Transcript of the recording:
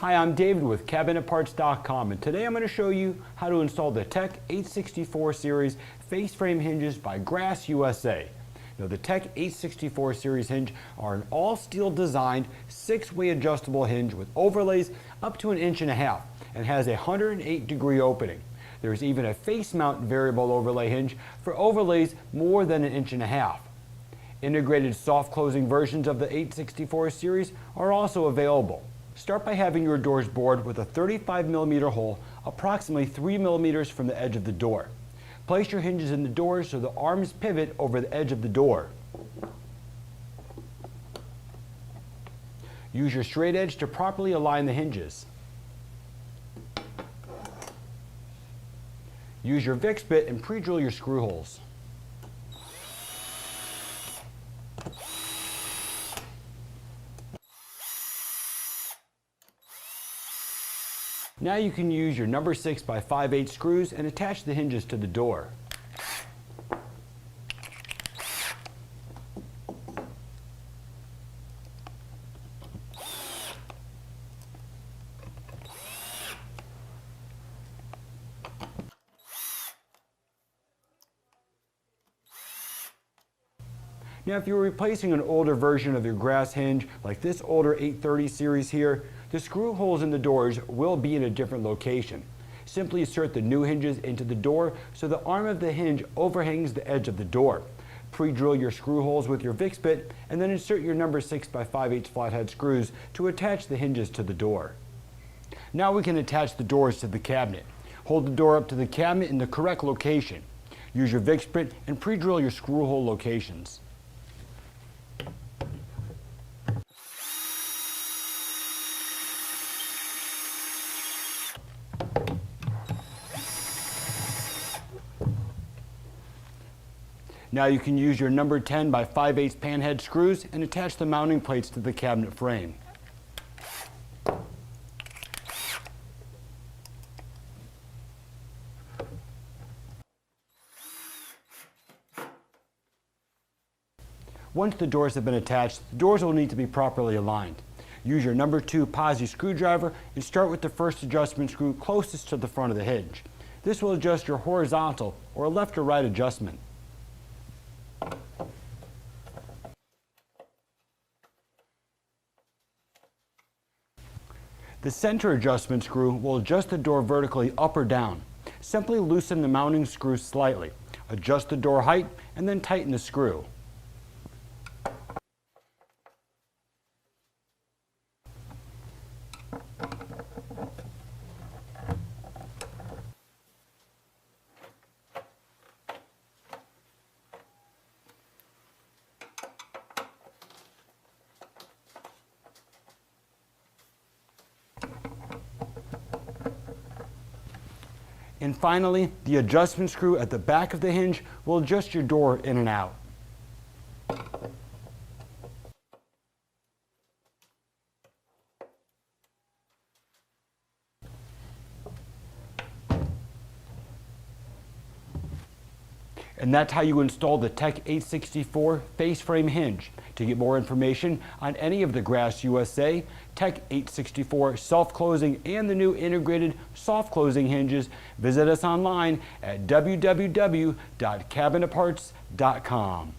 Hi, I'm David with CabinetParts.com, and today I'm going to show you how to install the Tech 864 series face frame hinges by Grass USA. Now, the Tech 864 series hinge are an all-steel designed 6-way adjustable hinge with overlays up to 1.5 inches and has a 108-degree opening. There is even a face mount variable overlay hinge for overlays more than 1.5 inches. Integrated soft closing versions of the 864 series are also available. Start by having your doors bored with a 35mm hole approximately 3mm from the edge of the door. Place your hinges in the doors so the arms pivot over the edge of the door. Use your straight edge to properly align the hinges. Use your Vicks bit and pre-drill your screw holes. Now you can use your number 6 by 5/8 screws and attach the hinges to the door. Now, if you're replacing an older version of your Grass hinge, like this older 830 series here, the screw holes in the doors will be in a different location. Simply insert the new hinges into the door so the arm of the hinge overhangs the edge of the door. Pre-drill your screw holes with your Vicks bit and then insert your number 6 by 5/8 flathead screws to attach the hinges to the door. Now we can attach the doors to the cabinet. Hold the door up to the cabinet in the correct location. Use your Vicks bit and pre-drill your screw hole locations. Now you can use your number 10 by 5/8 panhead screws and attach the mounting plates to the cabinet frame. Once the doors have been attached, the doors will need to be properly aligned. Use your number 2 posi screwdriver and start with the first adjustment screw closest to the front of the hinge. This will adjust your horizontal or left or right adjustment. The center adjustment screw will adjust the door vertically up or down. Simply loosen the mounting screw slightly. Adjust the door height and then tighten the screw. And finally, the adjustment screw at the back of the hinge will adjust your door in and out. And that's how you install the Tech 864 face frame hinge. To get more information on any of the Grass USA, Tech 864 self-closing and the new integrated soft closing hinges, visit us online at www.CabinetParts.com.